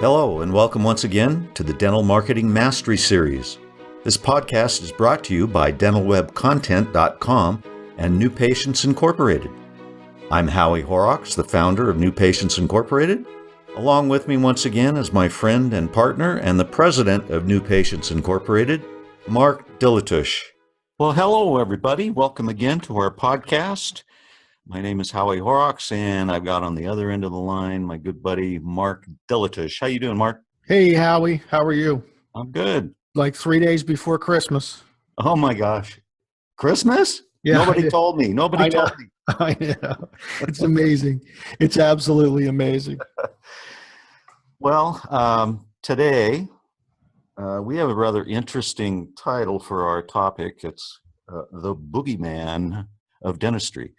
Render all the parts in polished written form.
Hello, and welcome once again to the Dental Marketing Mastery Series. This podcast is brought to you by dentalwebcontent.com and New Patients Incorporated. I'm Howie Horrocks, the founder of New Patients Incorporated. Along with me once again is my friend and partner and the president of New Patients Incorporated, Mark Dilatush. Well, hello, everybody. Welcome again to our podcast. My name is Howie Horrocks, and I've got on the other end of the line my good buddy, Mark Dilatush. How you doing, Mark? Hey, Howie. How are you? I'm good. Like 3 days before Christmas. Oh, my gosh. Christmas? Yeah, Nobody told me. Nobody told me. I know. It's amazing. It's absolutely amazing. Well, today we have a rather interesting title for our topic. It's the Boogieman of Dentistry.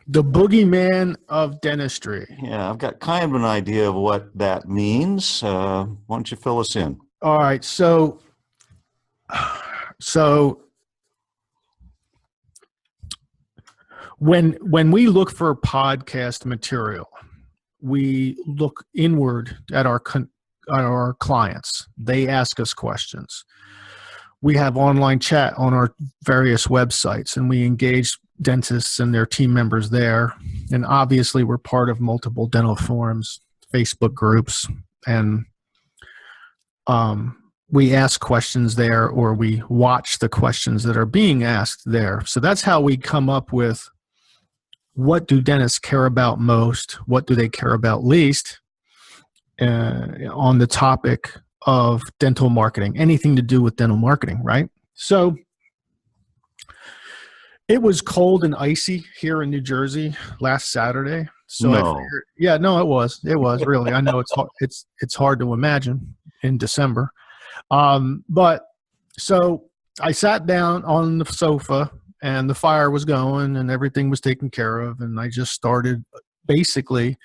The Boogieman of Dentistry. Yeah, I've got kind of an idea of what that means. Why don't you fill us in? All right. So when we look for podcast material, we look inward at our clients. They ask us questions. We have online chat on our various websites, and we engage dentists and their team members there. And obviously, we're part of multiple dental forums, Facebook groups, and we ask questions there, or we watch the questions that are being asked there. So that's how we come up with what do dentists care about most, what do they care about least on the topic of dental marketing, anything to do with dental marketing, right? So it was cold and icy here in New Jersey last Saturday. So No. I figured, yeah, no, it was really. I know it's hard to imagine in December. But so I sat down on the sofa and the fire was going and everything was taken care of. And I just started basically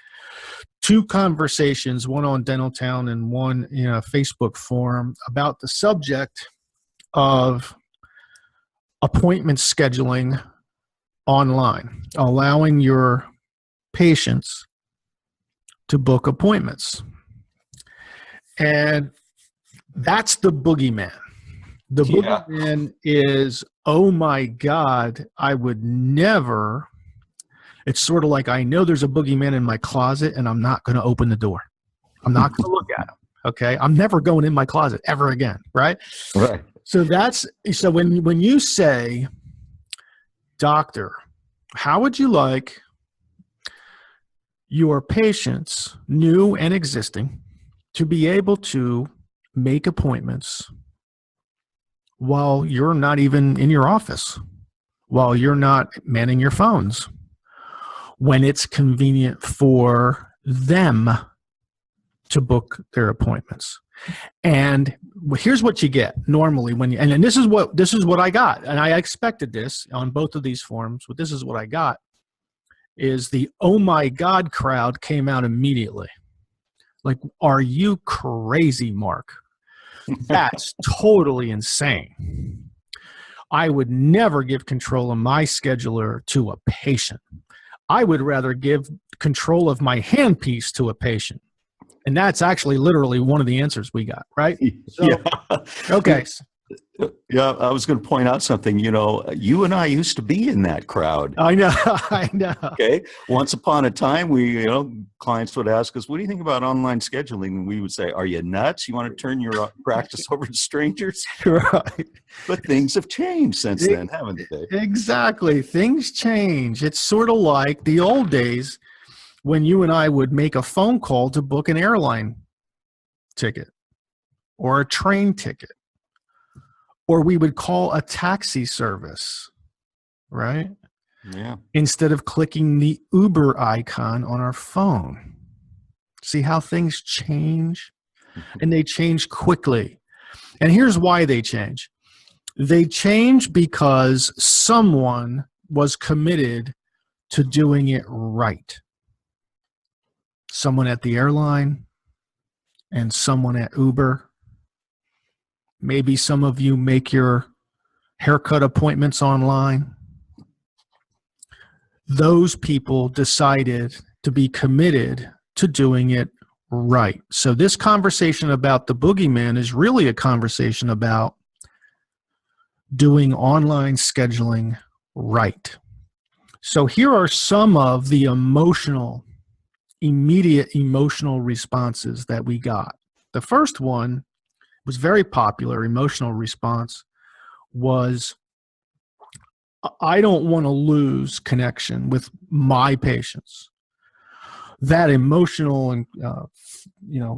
two conversations, one on Dental Town and one in a Facebook forum about the subject of appointment scheduling online, allowing your patients to book appointments. And that's the Boogeyman. The Boogeyman is, oh my God, I would never. It's sort of like I know there's a boogeyman in my closet and I'm not going to open the door. I'm not going to look at him. Okay. I'm never going in my closet ever again. Right. Right. So when you say, doctor, how would you like your patients, new and existing, to be able to make appointments while you're not even in your office, while you're not manning your phones, when it's convenient for them to book their appointments? And here's what you get normally when you, and this is what I got. And I expected this on both of these forums, but this is what I got is the, oh my God crowd came out immediately. Like, are you crazy, Mark? That's totally insane. I would never give control of my scheduler to a patient. I would rather give control of my handpiece to a patient. And that's actually literally one of the answers we got, right? So, Yeah. Okay. Yeah, I was going to point out something. You know, you and I used to be in that crowd. I know. I know. Okay. Once upon a time, clients would ask us, what do you think about online scheduling? And we would say, are you nuts? You want to turn your practice over to strangers? Right. But things have changed since then, haven't they? Exactly. Things change. It's sort of like the old days when you and I would make a phone call to book an airline ticket or a train ticket, or we would call a taxi service, right? Yeah. Instead of clicking the Uber icon on our phone. See how things change? And they change quickly. And here's why they change. They change because someone was committed to doing it right. Someone at the airline and someone at Uber. Maybe some of you make your haircut appointments online. Those people decided to be committed to doing it right. So this conversation about the boogeyman is really a conversation about doing online scheduling right. So here are some of the immediate emotional responses that we got. The first one was very popular. Emotional response was, I don't want to lose connection with my patients. That emotional and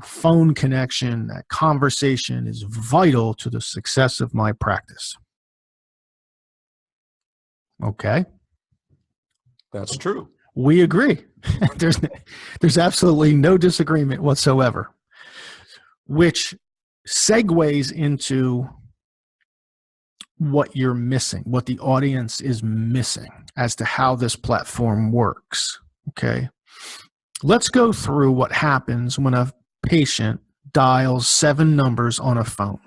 phone connection, that conversation is vital to the success of my practice. Okay. That's true. We agree. There's absolutely no disagreement whatsoever, which segues into what you're missing, what the audience is missing as to how this platform works. Okay. Let's go through what happens when a patient dials 7 numbers on a phone.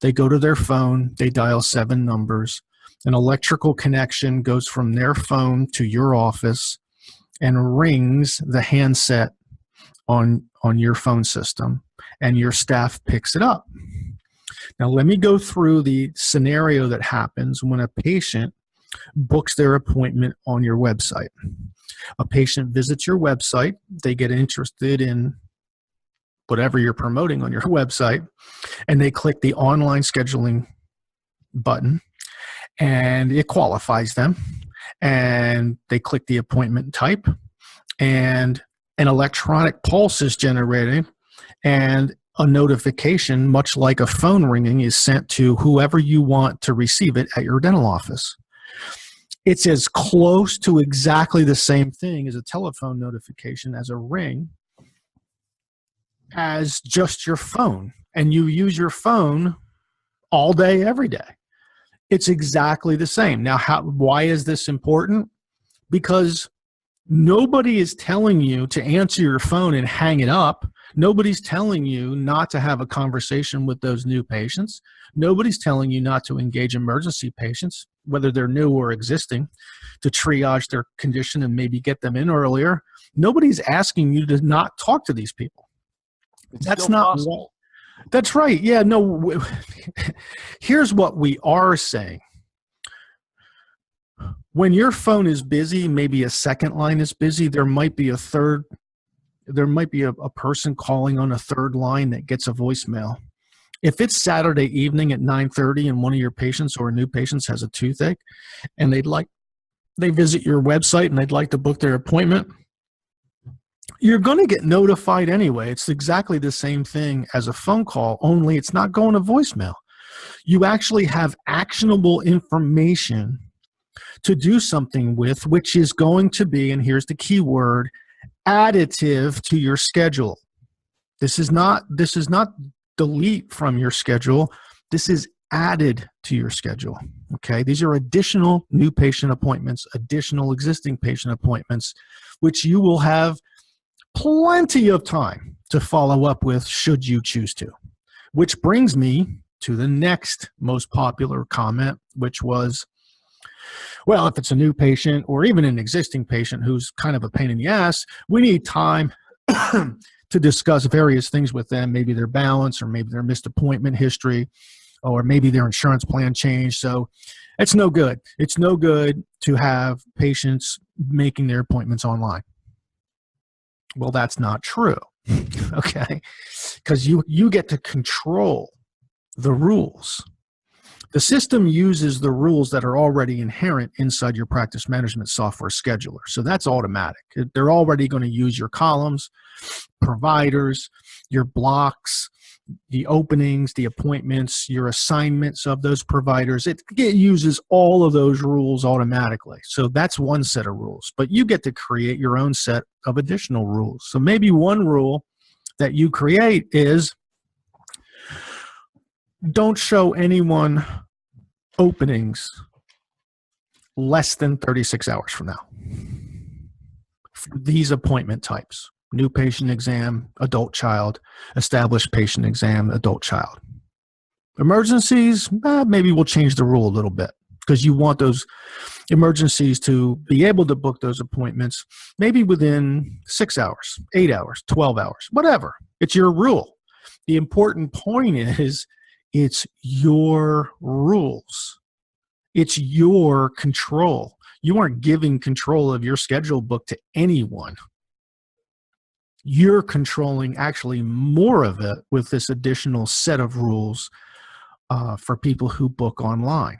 They go to their phone, they dial 7 numbers. An electrical connection goes from their phone to your office and rings the handset on your phone system, and your staff picks it up. Now, let me go through the scenario that happens when a patient books their appointment on your website. A patient visits your website, they get interested in whatever you're promoting on your website, and they click the online scheduling button, and it qualifies them, and they click the appointment type, and an electronic pulse is generated, and a notification, much like a phone ringing, is sent to whoever you want to receive it at your dental office. It's as close to exactly the same thing as a telephone notification, as a ring, as just your phone. And you use your phone all day, every day. It's exactly the same. Now, why is this important? Because nobody is telling you to answer your phone and hang it up. Nobody's telling you not to have a conversation with those new patients. Nobody's telling you not to engage emergency patients, whether they're new or existing, to triage their condition and maybe get them in earlier. Nobody's asking you to not talk to these people. That's not possible. That's right. Yeah, no. Here's what we are saying. When your phone is busy, maybe a second line is busy, there might be a person calling on a third line that gets a voicemail. If it's Saturday evening at 9:30 and one of your patients or new patients has a toothache and they visit your website and they'd like to book their appointment, you're going to get notified anyway. It's exactly the same thing as a phone call, only it's not going to voicemail. You actually have actionable information to do something with, which is going to be, and here's the key word, additive to your schedule. This is not delete from your schedule. This is added to your schedule. Okay, these are additional new patient appointments, additional existing patient appointments, which you will have plenty of time to follow up with should you choose to. Which brings me to the next most popular comment, which was, well, if it's a new patient or even an existing patient who's kind of a pain in the ass, we need time to discuss various things with them, maybe their balance or maybe their missed appointment history or maybe their insurance plan changed. So it's no good. It's no good to have patients making their appointments online. Well, that's not true, okay? Because you get to control the rules. The system uses the rules that are already inherent inside your practice management software scheduler. So that's automatic. They're already going to use your columns, providers, your blocks, the openings, the appointments, your assignments of those providers. It uses all of those rules automatically. So that's one set of rules. But you get to create your own set of additional rules. So maybe one rule that you create is, don't show anyone openings less than 36 hours from now for these appointment types: new patient exam, adult child, established patient exam, adult child. Emergencies, maybe we'll change the rule a little bit because you want those emergencies to be able to book those appointments, maybe within 6 hours, 8 hours, 12 hours, whatever. It's your rule. The important point is it's your rules. It's your control. You aren't giving control of your schedule book to anyone. You're controlling actually more of it with this additional set of rules for people who book online.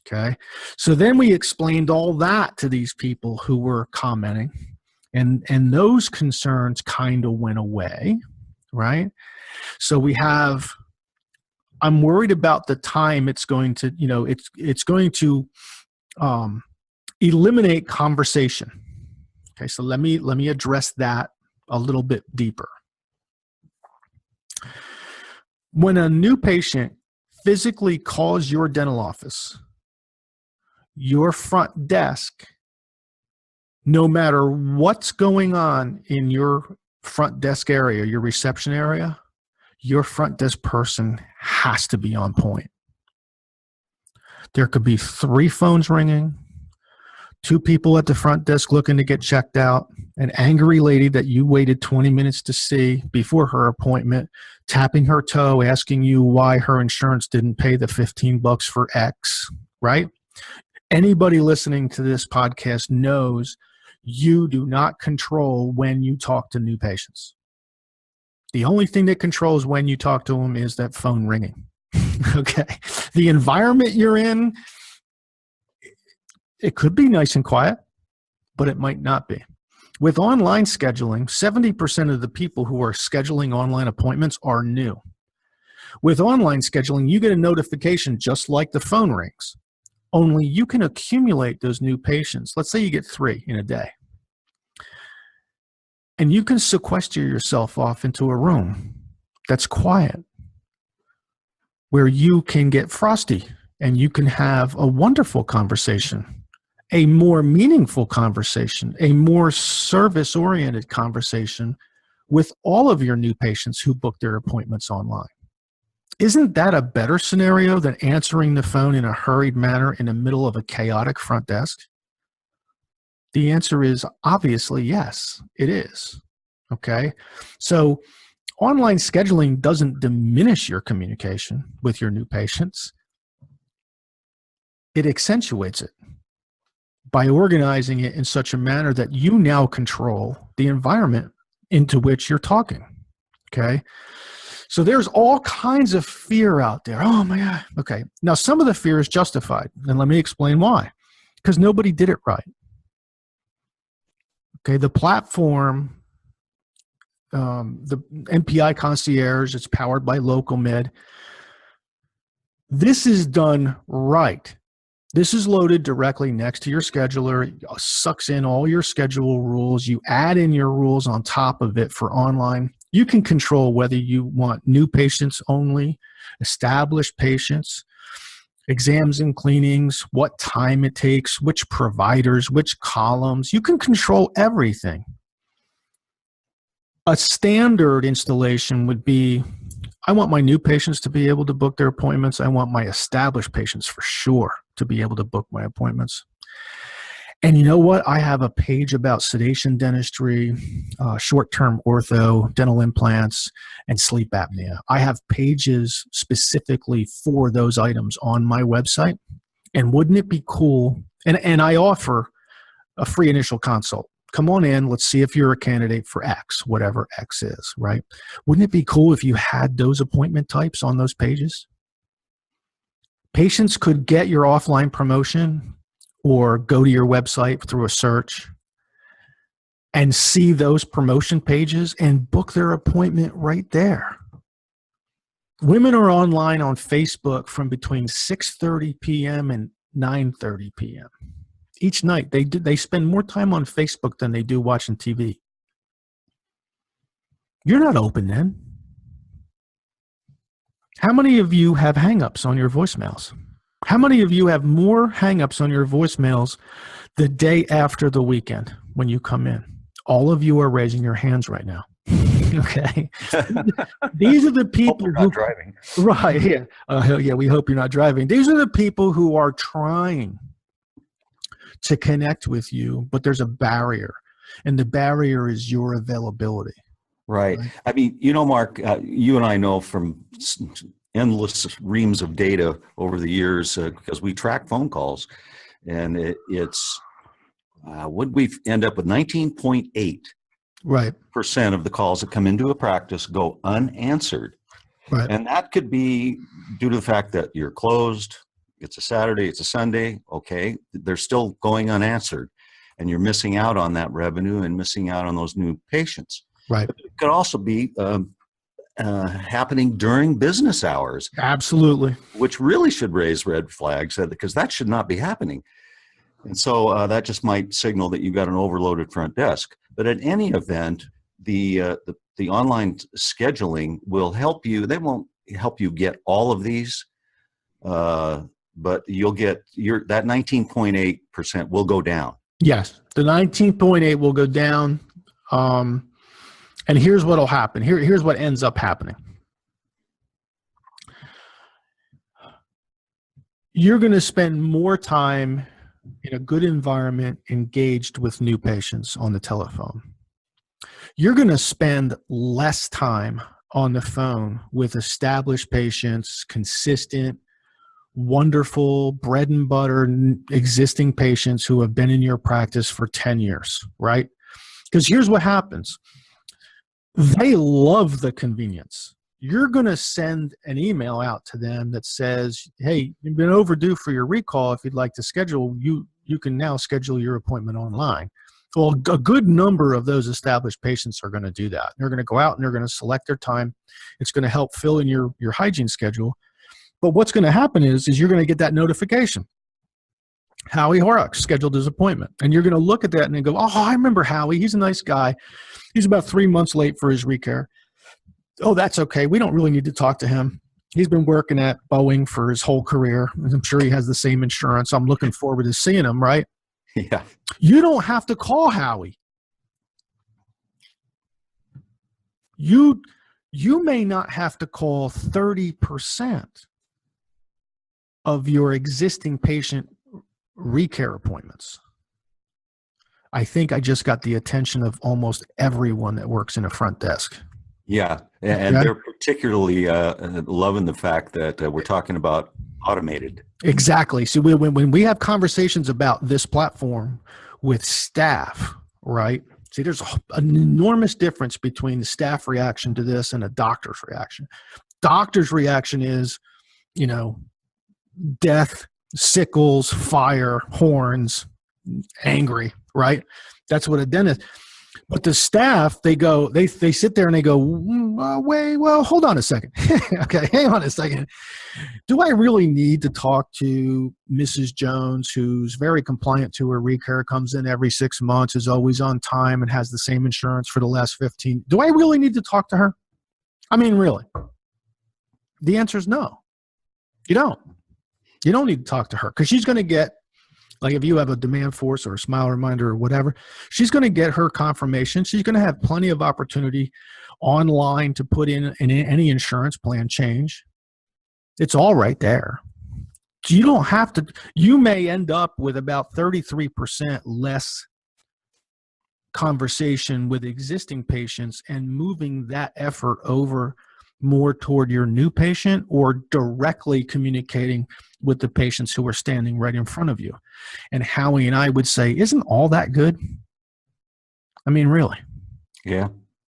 Okay. So then we explained all that to these people who were commenting, and those concerns kind of went away, right? So we have, I'm worried about the time it's going to, it's going to eliminate conversation. Okay. So let me address that a little bit deeper. When a new patient physically calls your dental office, your front desk, no matter what's going on in your front desk area, your reception area, your front desk person has to be on point. There could be 3 phones ringing, 2 people at the front desk looking to get checked out, an angry lady that you waited 20 minutes to see before her appointment, tapping her toe, asking you why her insurance didn't pay the $15 for X, right? Anybody listening to this podcast knows you do not control when you talk to new patients. The only thing that controls when you talk to them is that phone ringing. Okay. The environment you're in, it could be nice and quiet, but it might not be. With online scheduling, 70% of the people who are scheduling online appointments are new. With online scheduling, you get a notification just like the phone rings. Only you can accumulate those new patients. Let's say you get 3 in a day. And you can sequester yourself off into a room that's quiet, where you can get frosty and you can have a wonderful conversation, a more meaningful conversation, a more service-oriented conversation with all of your new patients who book their appointments online. Isn't that a better scenario than answering the phone in a hurried manner in the middle of a chaotic front desk? The answer is obviously yes, it is. Okay. So online scheduling doesn't diminish your communication with your new patients. It accentuates it by organizing it in such a manner that you now control the environment into which you're talking. Okay. So there's all kinds of fear out there. Oh my God. Okay. Now some of the fear is justified, and let me explain why. Because nobody did it right. Okay. The platform, the NPI Concierge, it's powered by LocalMed. This is done right. This is loaded directly next to your scheduler. It sucks in all your schedule rules. You add in your rules on top of it for online. You can control whether you want new patients only, established patients, exams and cleanings, what time it takes, which providers, which columns. You can control everything. A standard installation would be, I want my new patients to be able to book their appointments. I want my established patients for sure to be able to book my appointments. And you know what? I have a page about sedation dentistry, short-term ortho, dental implants, and sleep apnea. I have pages specifically for those items on my website. And wouldn't it be cool? And I offer a free initial consult. Come on in. Let's see if you're a candidate for X, whatever X is, right? Wouldn't it be cool if you had those appointment types on those pages? Patients could get your offline promotion or go to your website through a search and see those promotion pages and book their appointment right there. Women are online on Facebook from between 6:30 p.m. and 9:30 p.m. Each night. They spend more time on Facebook than they do watching TV. You're not open then. How many of you have hangups on your voicemails? How many of you have more hangups on your voicemails the day after the weekend when you come in? All of you are raising your hands right now. Okay. These are the people who are driving. Right. Yeah. Yeah. We hope you're not driving. These are the people who are trying to connect with you, but there's a barrier, and the barrier is your availability. Right. I mean, you know, Mark, you and I know from endless reams of data over the years because we track phone calls, and it's would we end up with 19.8% Right. of the calls that come into a practice go unanswered. Right. And that could be due to the fact that you're closed. It's a Saturday, it's a Sunday. Okay. They're still going unanswered, and you're missing out on that revenue and missing out on those new patients. Right. But it could also be happening during business hours. Absolutely. Which really should raise red flags because that should not be happening. And so that just might signal that you've got an overloaded front desk. But at any event, the online scheduling will help you. They won't help you get all of these, but you'll get that 19.8% will go down. Yes, the 19.8 will go down. And here's what will happen. Here's what ends up happening. You're going to spend more time in a good environment engaged with new patients on the telephone. You're going to spend less time on the phone with established patients, consistent, wonderful, bread and butter, existing patients who have been in your practice for 10 years, right? Because here's what happens. They love the convenience. You're going to send an email out to them that says, hey, you've been overdue for your recall. If you'd like to schedule, you can now schedule your appointment online. Well, a good number of those established patients are going to do that. They're going to go out and they're going to select their time. It's going to help fill in your hygiene schedule. But what's going to happen is you're going to get that notification. Howie Horrocks scheduled his appointment. And you're going to look at that and go, oh, I remember Howie. He's a nice guy. He's about 3 months late for his recare. Oh, that's okay. We don't really need to talk to him. He's been working at Boeing for his whole career. I'm sure he has the same insurance. I'm looking forward to seeing him, right? Yeah. You don't have to call Howie. You may not have to call 30% of your existing patient recare appointments. I think I just got the attention of almost everyone that works in a front desk. Yeah, and they're particularly loving the fact that we're talking about automated. Exactly. So when we have conversations about this platform with staff, right? See, there's an enormous difference between the staff reaction to this and a doctor's reaction. Doctor's reaction is, death, sickles, fire, horns, angry, right? That's what a dentist. But the staff, they sit there and they go, well, hold on a second. Okay, hang on a second. Do I really need to talk to Mrs. Jones, who's very compliant to her recare, comes in every 6 months, is always on time, and has the same insurance for the last 15? Do I really need to talk to her? I mean, really? The answer is no. You don't. You don't need to talk to her because she's going to get, like if you have a demand force or a smile reminder or whatever, she's going to get her confirmation. She's going to have plenty of opportunity online to put in any insurance plan change. It's all right there. You don't have to. You may end up with about 33% less conversation with existing patients and moving that effort over more toward your new patient or directly communicating with the patients who are standing right in front of you. And Howie and I would say, isn't all that good? I mean, really? Yeah.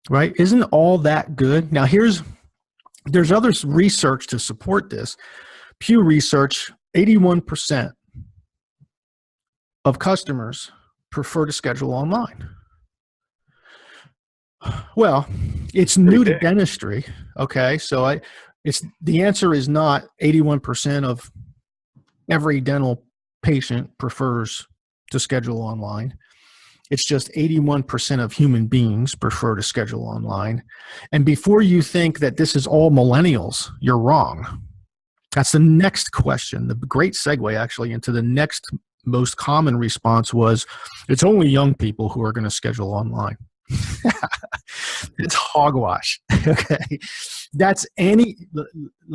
Right? Isn't all that good? Now, there's other research to support this. Pew Research, 81% of customers prefer to schedule online. Well, it's new to dentistry. Okay. So the answer is not 81% of every dental patient prefers to schedule online. It's just 81% of human beings prefer to schedule online. And before you think that this is all millennials, you're wrong. That's the next question. The great segue actually into the next most common response was, it's only young people who are going to schedule online. It's hogwash. Okay. Let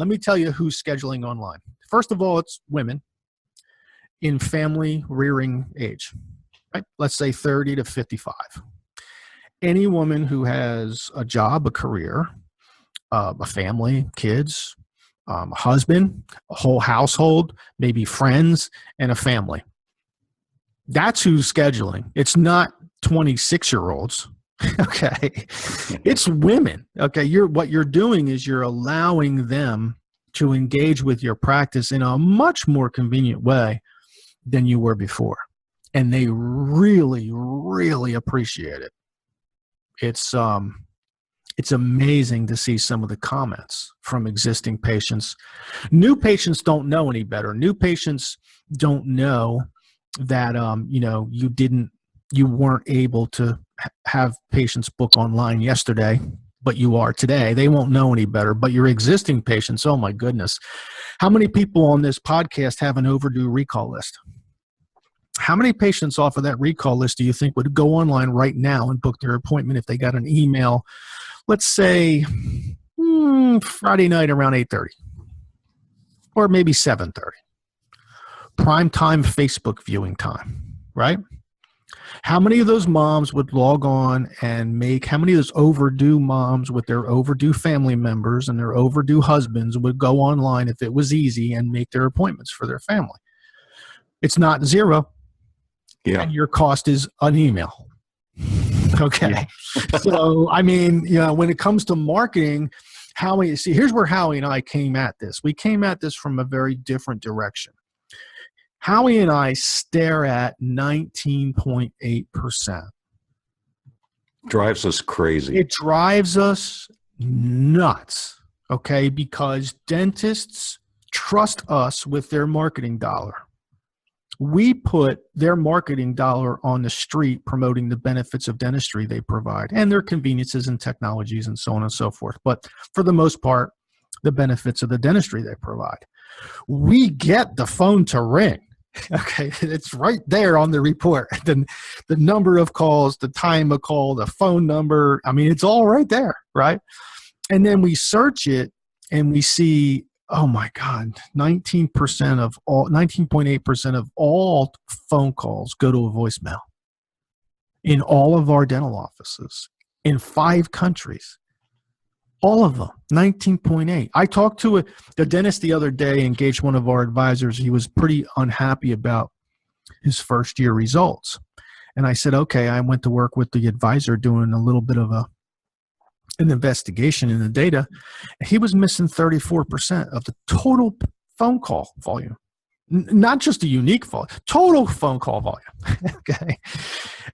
me tell you who's scheduling online. First of all, it's women. in family rearing age, right? Let's say 30 to 55. Any woman who has a job, a career, a family, kids, a husband, a whole household, maybe friends, and a family. That's who's scheduling. It's not 26-year-olds. Okay. It's women. Okay. What you're doing is you're allowing them to engage with your practice in a much more convenient way than you were before. And they really, really appreciate it. It's amazing to see some of the comments from existing patients. New patients don't know any better. New patients don't know that, you weren't able to have patients book online yesterday, but you are today. They won't know any better. But your existing patients, oh my goodness. How many people on this podcast have an overdue recall list? How many patients off of that recall list do you think would go online right now and book their appointment if they got an email, let's say Friday night around 8:30 or maybe 7:30? Prime time Facebook viewing time, right? How many of those moms would log on and how many of those overdue moms with their overdue family members and their overdue husbands would go online if it was easy and make their appointments for their family? It's not zero. Yeah. And your cost is an email. Okay. Yeah. So, when it comes to marketing, here's where Howie and I came at this. We came at this from a very different direction. Howie and I stare at 19.8%. Drives us crazy. It drives us nuts, okay? Because dentists trust us with their marketing dollar. We put their marketing dollar on the street promoting the benefits of dentistry they provide and their conveniences and technologies and so on and so forth. But for the most part, the benefits of the dentistry they provide. We get the phone to ring. Okay, it's right there on the report. The number of calls, the time of call, the phone number. It's all right there, right? And then we search it and we see, oh my God, 19.8% of all phone calls go to a voicemail in all of our dental offices in 5 countries. All of them, 19.8. I talked to the dentist the other day, engaged one of our advisors. He was pretty unhappy about his first year results. And I said, okay, I went to work with the advisor doing a little bit of an investigation in the data. He was missing 34% of the total phone call volume. Not just a unique volume, total phone call volume. Okay.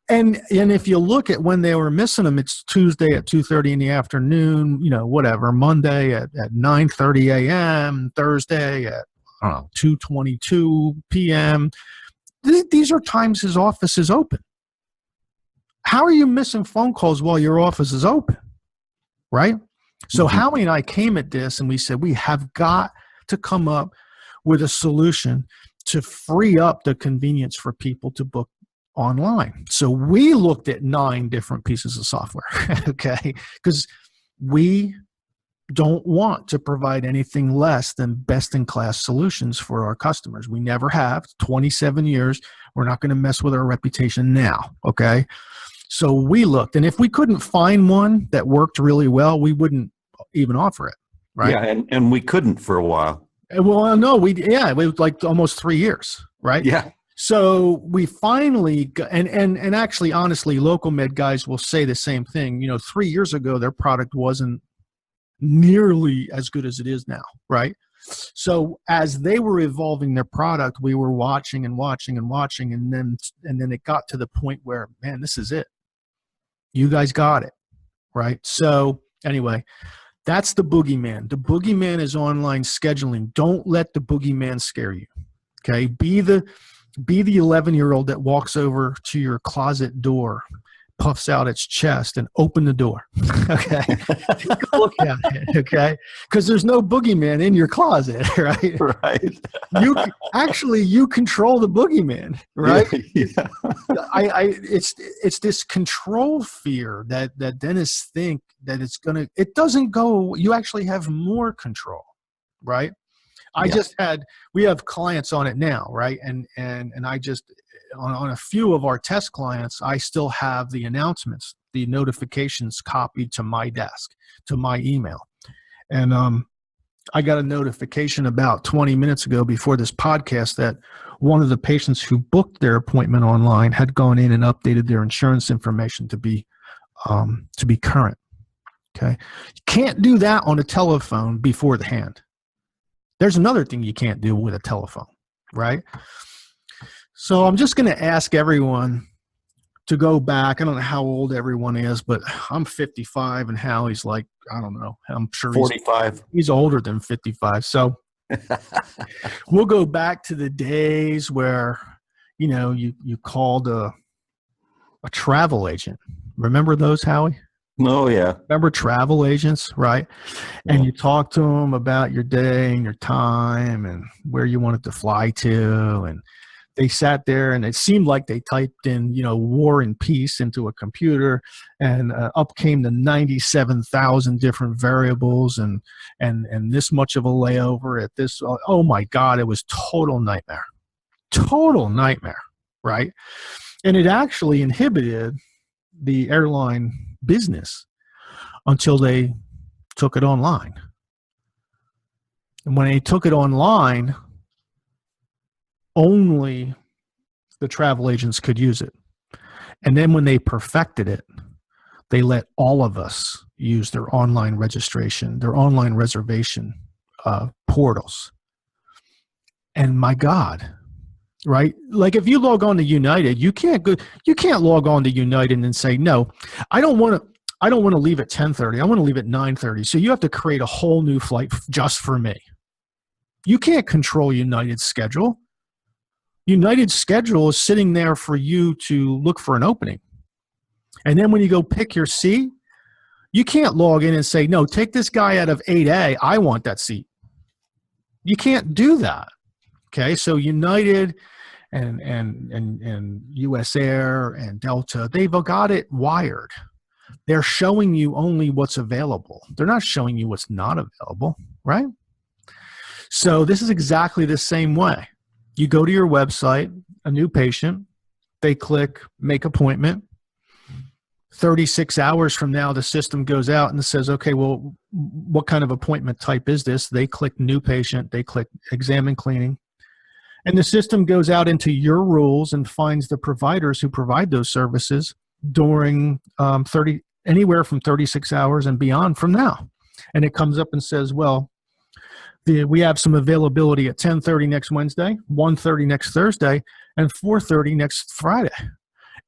And if you look at when they were missing them, it's Tuesday at 2:30 in the afternoon, whatever, Monday at 9:30 a.m., Thursday at 2:22 p.m. These are times his office is open. How are you missing phone calls while your office is open? Right? So Howie and I came at this and we said, we have got to come up with a solution to free up the convenience for people to book online. So we looked at 9 different pieces of software, okay? Because we don't want to provide anything less than best-in-class solutions for our customers. We never have. 27 years. We're not going to mess with our reputation now, okay? So we looked, and if we couldn't find one that worked really well, we wouldn't even offer it, right? Yeah, and we couldn't for a while. Well, no, it was like almost 3 years, right? Yeah. So we finally, and actually, honestly, local med guys will say the same thing. 3 years ago, their product wasn't nearly as good as it is now, right? So as they were evolving their product, we were watching and watching and watching, and then it got to the point where, man, this is it. You guys got it, right? So anyway. That's the boogeyman. The boogeyman is online scheduling. Don't let the boogeyman scare you. Okay? Be the 11-year-old that walks over to your closet door, puffs out its chest, and open the door. Okay? Take a look at it. Okay? Because there's no boogeyman in your closet, right? Right. You control the boogeyman, right? Yeah. It's this control fear that dentists think that it doesn't go. You actually have more control, right? We have clients on it now, right? And I just, on a few of our test clients, I still have the announcements, the notifications copied to my desk, to my email. And I got a notification about 20 minutes ago before this podcast that one of the patients who booked their appointment online had gone in and updated their insurance information to be current. Okay. You can't do that on a telephone before the hand. There's another thing you can't do with a telephone, right? So I'm just going to ask everyone to go back. I don't know how old everyone is, but I'm 55 and Howie's like, I don't know. I'm sure 45. He's older than 55. So we'll go back to the days where, you called a travel agent. Remember those, Howie? Oh, yeah. Remember travel agents, right? And Yeah. you talk to them about your day and your time and where you wanted to fly to. And they sat there and it seemed like they typed in, war and peace into a computer, and up came the 97,000 different variables and this much of a layover at this. Oh my God, it was total nightmare, right? And it actually inhibited the airline business until they took it online. And when they took it online, only the travel agents could use it. And then when they perfected it, they let all of us use their online registration, their online reservation portals. And my God, right? Like if you log on to United, you can't log on to United and say, no, I don't want to leave at 10:30. I want to leave at 9:30. So you have to create a whole new flight just for me. You can't control United's schedule. United's schedule is sitting there for you to look for an opening. And then when you go pick your seat, you can't log in and say, no, take this guy out of 8A. I want that seat. You can't do that. Okay, so United and US Air and Delta, they've got it wired. They're showing you only what's available. They're not showing you what's not available, right? So this is exactly the same way. You go to your website, a new patient, they click make appointment. 36 hours from now, the system goes out and says, okay, well, what kind of appointment type is this? They click new patient, they click exam and cleaning. And the system goes out into your rules and finds the providers who provide those services during anywhere from 36 hours and beyond from now. And it comes up and says, well, we have some availability at 10:30 next Wednesday, 1:30 next Thursday, and 4:30 next Friday.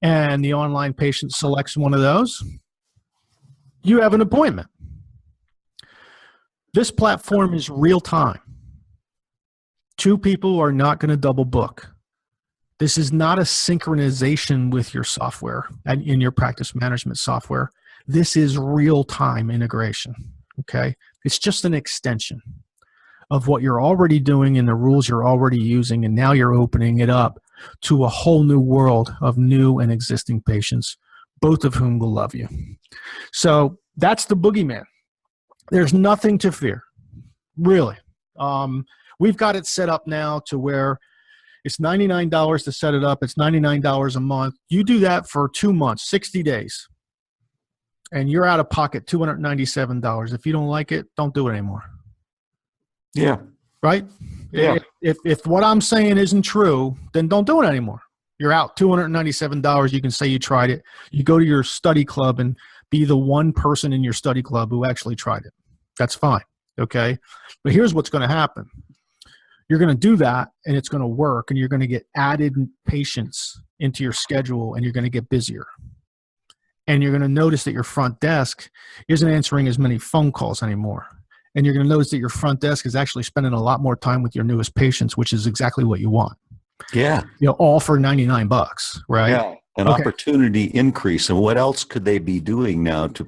And the online patient selects one of those. You have an appointment. This platform is real time. Two people are not going to double book. This is not a synchronization with your software and in your practice management software. This is real-time integration, okay? It's just an extension of what you're already doing and the rules you're already using, and now you're opening it up to a whole new world of new and existing patients, both of whom will love you. So that's the boogeyman. There's nothing to fear, really. We've got it set up now to where it's $99 to set it up. It's $99 a month. You do that for 2 months, 60 days, and you're out of pocket $297. If you don't like it, don't do it anymore. Yeah. Right? Yeah. If what I'm saying isn't true, then don't do it anymore. You're out $297. You can say you tried it. You go to your study club and be the one person in your study club who actually tried it. That's fine. Okay? But here's what's going to happen. You're going to do that, and it's going to work, and you're going to get added patients into your schedule, and you're going to get busier. And you're going to notice that your front desk isn't answering as many phone calls anymore. And you're going to notice that your front desk is actually spending a lot more time with your newest patients, which is exactly what you want. Yeah. All for $99, right? Yeah. An opportunity increase. And what else could they be doing now to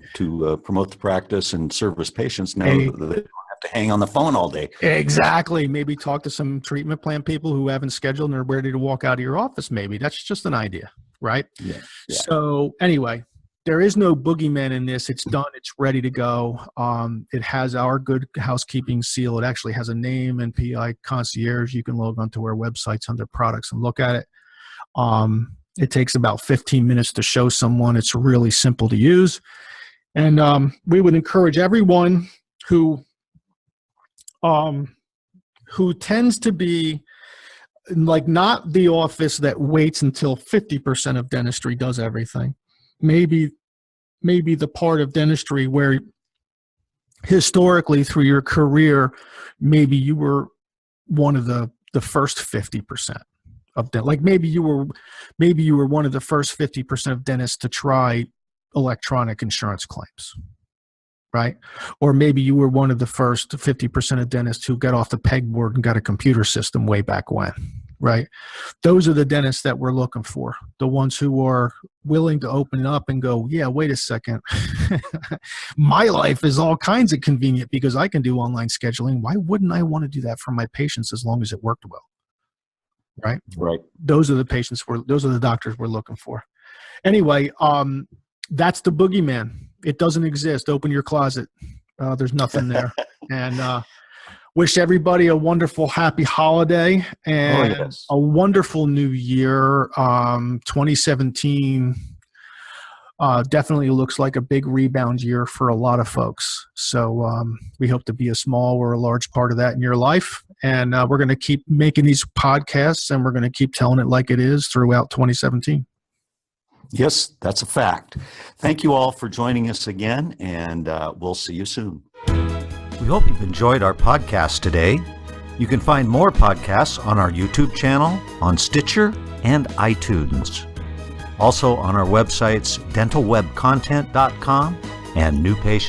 promote the practice and service patients now that they don't have to hang on the phone all day? Exactly. Maybe talk to some treatment plan people who haven't scheduled and are ready to walk out of your office. Maybe that's just an idea, right? Yeah. So anyway, there is no boogeyman in this. It's done. It's ready to go. It has our good housekeeping seal. It actually has a name and PI concierge. You can log onto our websites under products and look at it. It takes about 15 minutes to show someone. It's really simple to use. And we would encourage everyone who tends to be like not the office that waits until 50% of dentistry does everything. Maybe the part of dentistry where historically through your career, maybe you were one of the first 50% of like maybe you were one of the first 50% of dentists to try electronic insurance claims, right? Or maybe you were one of the first 50% of dentists who got off the pegboard and got a computer system way back when, right? Those are the dentists that we're looking for, the ones who are willing to open it up and go, yeah, wait a second. My life is all kinds of convenient because I can do online scheduling. Why wouldn't I want to do that for my patients as long as it worked well? Right? Right. Those are the those are the doctors we're looking for. Anyway, that's the boogeyman. It doesn't exist. Open your closet. There's nothing there. And wish everybody a wonderful, happy holiday and a wonderful new year. 2017 definitely looks like a big rebound year for a lot of folks. So we hope to be a small or a large part of that in your life. And we're going to keep making these podcasts, and we're going to keep telling it like it is throughout 2017. Yes, that's a fact. Thank you all for joining us again, and we'll see you soon. We hope you've enjoyed our podcast today. You can find more podcasts on our YouTube channel, on Stitcher, and iTunes. Also on our websites, dentalwebcontent.com and newpatient